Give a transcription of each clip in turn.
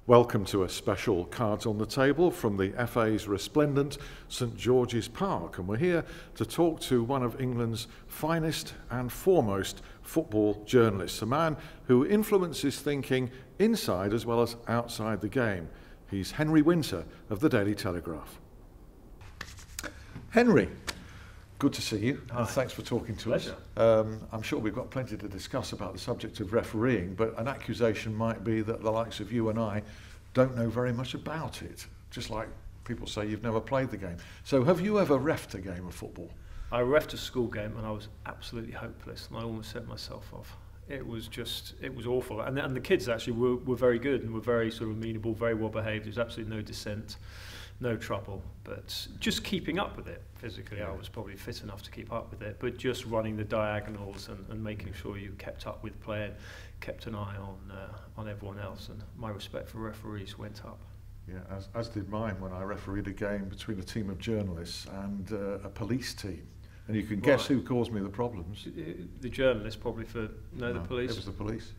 Welcome to a special Cards on the Table from the FA's resplendent St George's Park, and we're here to talk to one of England's finest and foremost football journalists, a man who influences thinking inside as well as outside the game. He's Henry Winter of the Daily Telegraph. Henry, good to see you, and thanks for talking to us. I'm sure we've got plenty to discuss about the subject of refereeing, but an accusation might be that the likes of you and I don't know very much about it, just like people say you've never played the game. So have you ever reffed a game of football? I reffed a school game and I was absolutely hopeless, and I almost set myself off. It was awful. And the kids actually were very good and were very sort of amenable, very well behaved. There was absolutely no dissent, no trouble, but just keeping up with it physically. I was probably fit enough to keep up with it, but just running the diagonals and making sure you kept up with play and kept an eye on everyone else, and my respect for referees went up. Yeah, as did mine when I refereed a game between a team of journalists and a police team. And you can guess who caused me the problems. The journalists probably the police? It was the police.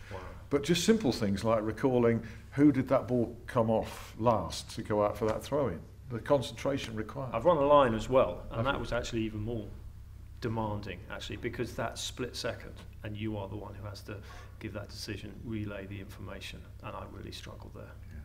Wow. But just simple things like recalling who did that ball come off last to go out for that throw-in. The concentration required. I've run a line as well, and that was actually even more demanding, actually, because that split second, and you are the one who has to give that decision, relay the information, and I really struggled there. Yeah.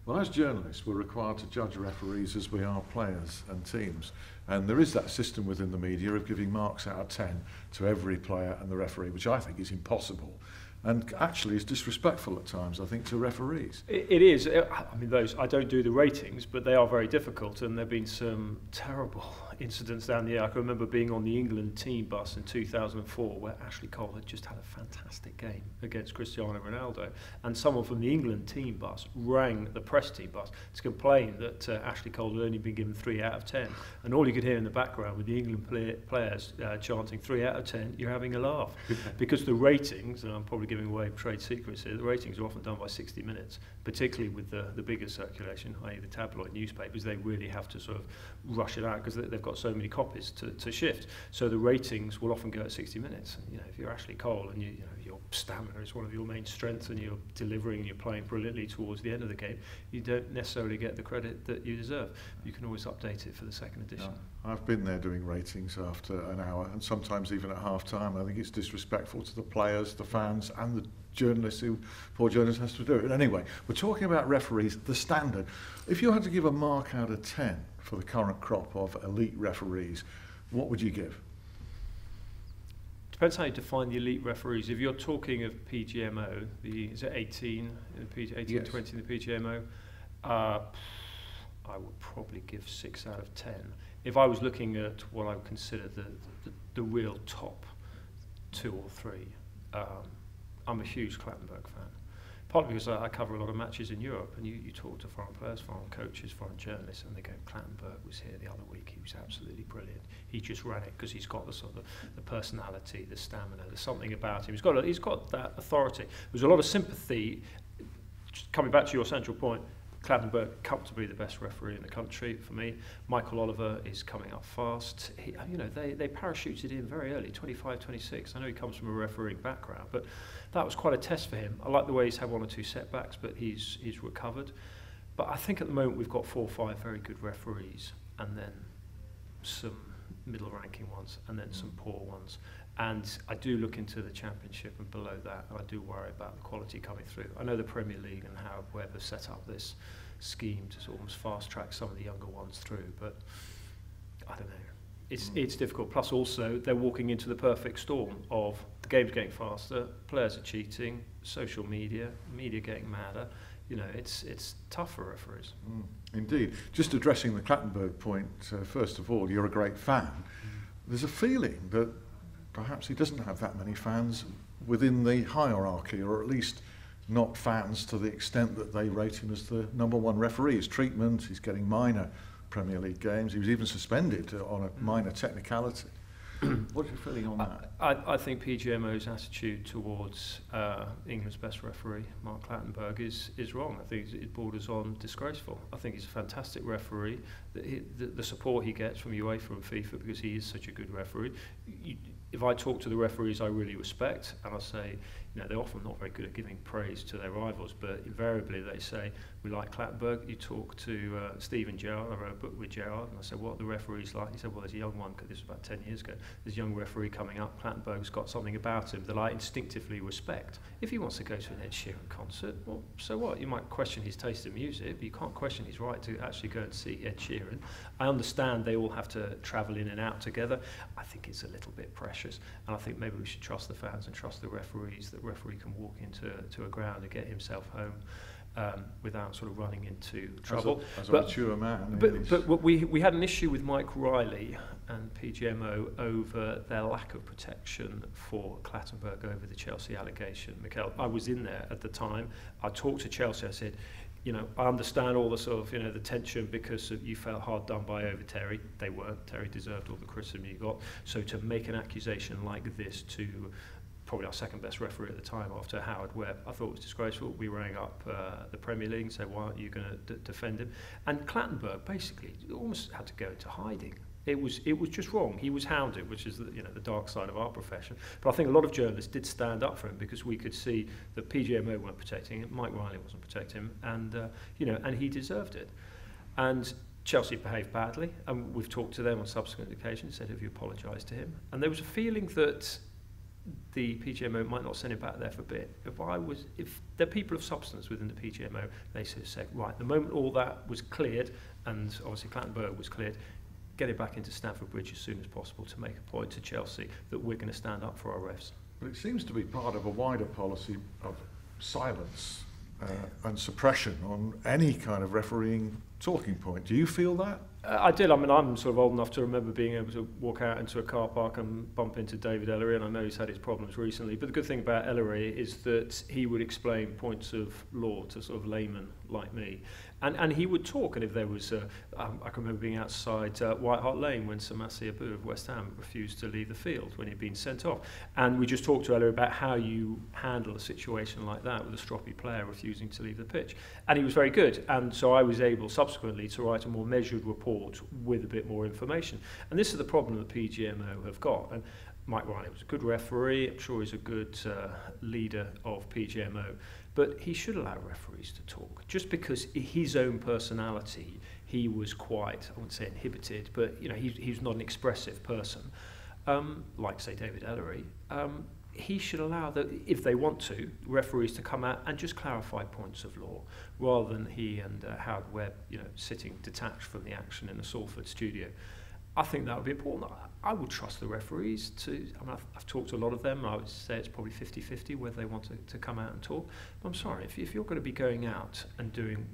Well, as journalists, we're required to judge referees as we are players and teams, and there is that system within the media of giving marks out of 10 to every player and the referee, which I think is impossible. And actually is disrespectful at times, I think, to referees. It is. I mean, I don't do the ratings, but they are very difficult, and there have been some terrible incidents down the year. I can remember being on the England team bus in 2004, where Ashley Cole had just had a fantastic game against Cristiano Ronaldo, and someone from the England team bus rang the press team bus to complain that Ashley Cole had only been given 3 out of 10, and all you could hear in the background with the England players chanting 3 out of 10, you're having a laugh. Because the ratings, and I'm probably giving away trade secrets here, the ratings are often done by 60 minutes, particularly with the bigger circulation, i.e. the tabloid newspapers. They really have to sort of rush it out because they've got so many copies to shift. So the ratings will often go at 60 minutes. And, if you're Ashley Cole and your stamina is one of your main strengths, and you're delivering and you're playing brilliantly towards the end of the game, you don't necessarily get the credit that you deserve. You can always update it for the second edition. No, I've been there doing ratings after an hour, and sometimes even at half time. I think it's disrespectful to the players, the fans, and the journalists poor journalist has to do it. Anyway, we're talking about referees, the standard. If you had to give a mark out of 10 for the current crop of elite referees, what would you give? Depends how you define the elite referees. If you're talking of PGMO, is it 18, 18, yes. 20 in the PGMO? I would probably give 6 out of 10. If I was looking at what I would consider the real top 2 or 3, I'm a huge Clattenburg fan. Partly because I cover a lot of matches in Europe, and you talk to foreign players, foreign coaches, foreign journalists, and they go, Clattenburg was here the other week, he was absolutely brilliant. He just ran it because he's got the sort of the personality, the stamina, there's something about him. He's got that authority. There's a lot of sympathy. Just coming back to your central point, Clattenburg comfortably the best referee in the country for me. Michael Oliver is coming up fast. They parachuted in very early, 25, 26. I know he comes from a refereeing background, but that was quite a test for him. I like the way he's had 1 or 2 setbacks, but he's recovered. But I think at the moment we've got 4 or 5 very good referees, and then some middle-ranking ones, and then some poor ones. And I do look into the Championship and below that, and I do worry about the quality coming through. I know the Premier League and where they've set up this scheme to almost fast-track some of the younger ones through, but I don't know. It's difficult. Plus also, they're walking into the perfect storm of the game's getting faster, players are cheating, social media getting madder. It's tough for referees. Indeed. Just addressing the Clattenburg point, first of all, you're a great fan. There's a feeling that perhaps he doesn't have that many fans within the hierarchy, or at least not fans to the extent that they rate him as the #1 referee. His treatment, he's getting minor Premier League games. He was even suspended on a minor technicality. What's your feeling on that? I think PGMO's attitude towards England's best referee, Mark Clattenburg, is wrong. I think it borders on disgraceful. I think he's a fantastic referee. The support he gets from UEFA and FIFA because he is such a good referee. If I talk to the referees I really respect, and I say, they're often not very good at giving praise to their rivals, but invariably they say, we like Clattenburg. You talk to Steven Gerrard, I wrote a book with Gerrard, and I said, what are the referees like? He said, well, there's a young one, this was about 10 years ago, there's a young referee coming up, Clattenburg's got something about him that I instinctively respect. If he wants to go to an Ed Sheeran concert, well, so what? You might question his taste in music, but you can't question his right to actually go and see Ed Sheeran. I understand they all have to travel in and out together. I think it's a little bit precious, and I think maybe we should trust the fans and trust the referees, that referee can walk into a ground and get himself home without sort of running into trouble. As a mature man. But we had an issue with Mike Riley and PGMO over their lack of protection for Clattenburg over the Chelsea allegation. Mikel, I was in there at the time. I talked to Chelsea. I said, I understand all the sort of, the tension because you felt hard done by over Terry. They weren't. Terry deserved all the criticism you got. So to make an accusation like this to probably our second best referee at the time after Howard Webb, I thought it was disgraceful. We rang up the Premier League and said, why aren't you going to defend him? And Clattenburg basically almost had to go into hiding. It was just wrong. He was hounded, which is the dark side of our profession. But I think a lot of journalists did stand up for him because we could see that PGMO weren't protecting him, Mike Riley wasn't protecting him, and he deserved it. And Chelsea behaved badly, and we've talked to them on subsequent occasions, said, have you apologised to him? And there was a feeling that the PGMO might not send him back there for a bit. If there are people of substance within the PGMO, they sort of said, right, the moment all that was cleared, and obviously Clattenburg was cleared, get it back into Stamford Bridge as soon as possible to make a point to Chelsea that we're going to stand up for our refs. But it seems to be part of a wider policy of silence and suppression on any kind of refereeing talking point. Do you feel that? I did. I mean, I'm sort of old enough to remember being able to walk out into a car park and bump into David Ellery, and I know he's had his problems recently. But the good thing about Ellery is that he would explain points of law to sort of laymen like me. And he would talk, and if there was, I can remember being outside White Hart Lane when Samasi Abu of West Ham refused to leave the field when he'd been sent off. And we just talked to Ellery about how you handle a situation like that with a stroppy player refusing to leave the pitch. And he was very good. And so I was able subsequently to write a more measured report with a bit more information. And this is the problem that PGMO have got. And Mike Riley was a good referee. I'm sure he's a good leader of PGMO. But he should allow referees to talk. Just because his own personality, he was quite, I wouldn't say inhibited, but he's not an expressive person, like say David Ellery. He should allow that, if they want to, referees to come out and just clarify points of law, rather than he and Howard Webb, sitting detached from the action in the Salford studio. I think that would be important. I would trust the referees to, I mean, I've talked to a lot of them, I would say it's probably 50-50 whether they want to come out and talk. But I'm sorry, if you're going to be going out and doing,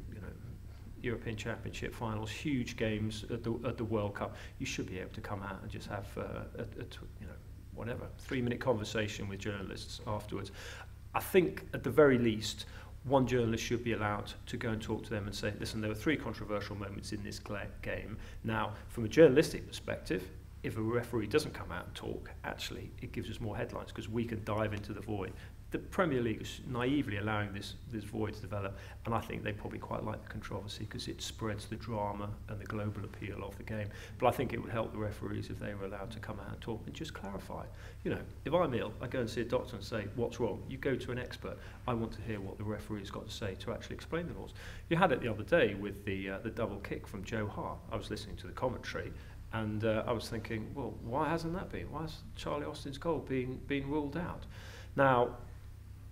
European Championship finals, huge games at the World Cup, you should be able to come out and just have whatever, 3-minute conversation with journalists afterwards. I think at the very least, one journalist should be allowed to go and talk to them and say, listen, there were 3 controversial moments in this game. Now, from a journalistic perspective, if a referee doesn't come out and talk, actually, it gives us more headlines because we can dive into the void. The Premier League is naively allowing this void to develop, and I think they probably quite like the controversy because it spreads the drama and the global appeal of the game. But I think it would help the referees if they were allowed to come out and talk and just clarify. If I'm ill, I go and see a doctor and say, what's wrong? You go to an expert. I want to hear what the referee's got to say to actually explain the laws. You had it the other day with the double kick from Joe Hart. I was listening to the commentary, and I was thinking, well, why hasn't that been? Why has Charlie Austin's goal been ruled out? Now,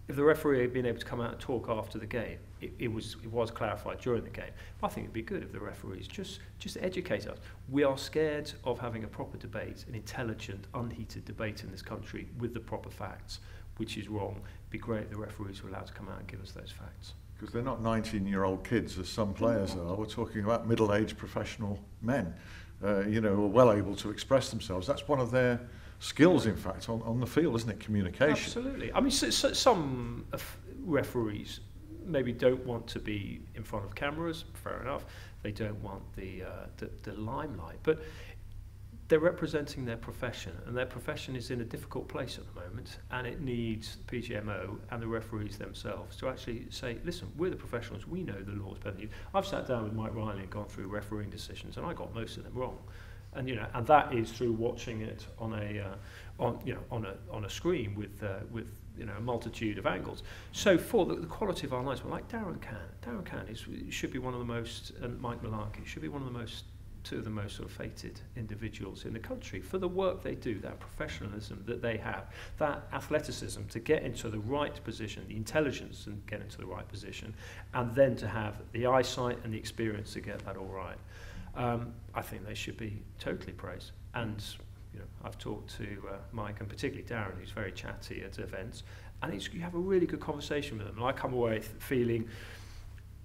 if the referee had been able to come out and talk after the game, it was clarified during the game. But I think it'd be good if the referees just educate us. We are scared of having a proper debate, an intelligent, unheated debate in this country with the proper facts, which is wrong. It'd be great if the referees were allowed to come out and give us those facts. Because they're not 19-year-old kids, as some players are. We're talking about middle-aged professional men, who are well able to express themselves. That's one of their skills, in fact, on the field, isn't it? Communication. Absolutely. I mean, some referees maybe don't want to be in front of cameras. Fair enough. They don't want the limelight, but they're representing their profession, and their profession is in a difficult place at the moment, and it needs PGMO and the referees themselves to actually say, listen, we're the professionals, we know the laws better than you. I've sat down with Mike Riley and gone through refereeing decisions, and I got most of them wrong. And and that is through watching it on a screen with a multitude of angles. So for the quality of our linesmen, like Darren Cann should be one of the most, and Mike Malarkey should be one of the most, two of the most sort of fated individuals in the country for the work they do, that professionalism that they have, that athleticism to get into the right position, the intelligence and get into the right position, and then to have the eyesight and the experience to get that all right. I think they should be totally praised. And I've talked to Mike, and particularly Darren, who's very chatty at events, and you have a really good conversation with them. And I come away feeling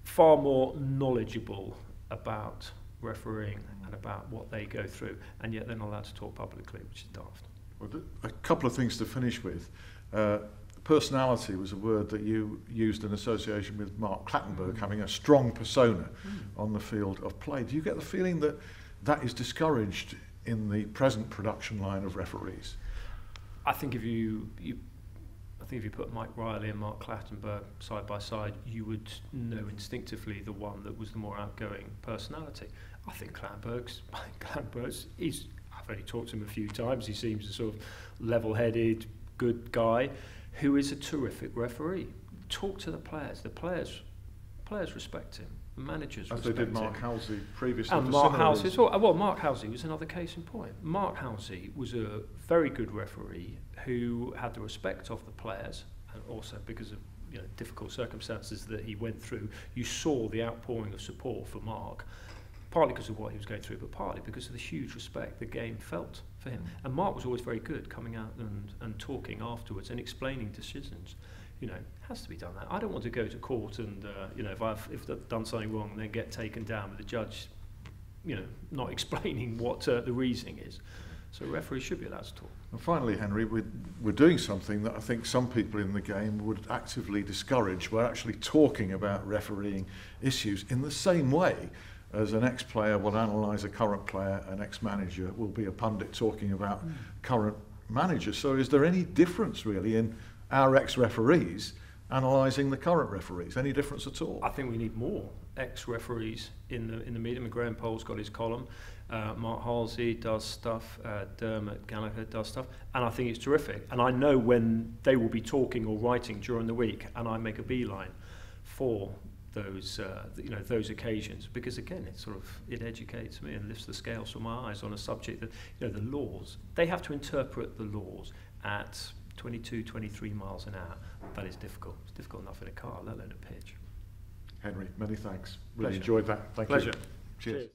far more knowledgeable about refereeing and about what they go through, and yet they're not allowed to talk publicly, which is daft. Well, a couple of things to finish with. Personality was a word that you used in association with Mark Clattenburg, having a strong persona on the field of play. Do you get the feeling that that is discouraged in the present production line of referees? I think if you put Mike Riley and Mark Clattenburg side by side, you would know instinctively the one that was the more outgoing personality. I think Clattenburg's, I've only talked to him a few times, he seems a sort of level-headed, good guy who is a terrific referee. Talk to the players respect him. Managers as respect him. As they did Mark Halsey previously. And Mark Halsey as well. Well, Mark Halsey was another case in point. Mark Halsey was a very good referee who had the respect of the players, and also because of difficult circumstances that he went through, you saw the outpouring of support for Mark, partly because of what he was going through, but partly because of the huge respect the game felt for him. And Mark was always very good coming out and talking afterwards and explaining decisions. It has to be done that. I don't want to go to court and, if I've done something wrong, then get taken down with the judge, not explaining what the reasoning is. So referees should be allowed to talk. And finally, Henry, we're doing something that I think some people in the game would actively discourage. We're actually talking about refereeing issues in the same way as an ex-player will analyse a current player, an ex-manager will be a pundit talking about current managers. So is there any difference really in our ex-referees analysing the current referees? Any difference at all? I think we need more ex-referees in the media. Graham Pole's got his column. Mark Halsey does stuff. Dermot Gallagher does stuff. And I think it's terrific. And I know when they will be talking or writing during the week, and I make a beeline for those those occasions, because again it educates me and lifts the scales from my eyes on a subject that the laws, they have to interpret the laws at 22, 23 miles an hour. That is difficult. It's difficult enough in a car, let alone a pitch. Henry, many thanks. Really Pleasure. enjoyed that. Thank you. Pleasure. Cheers. Cheers.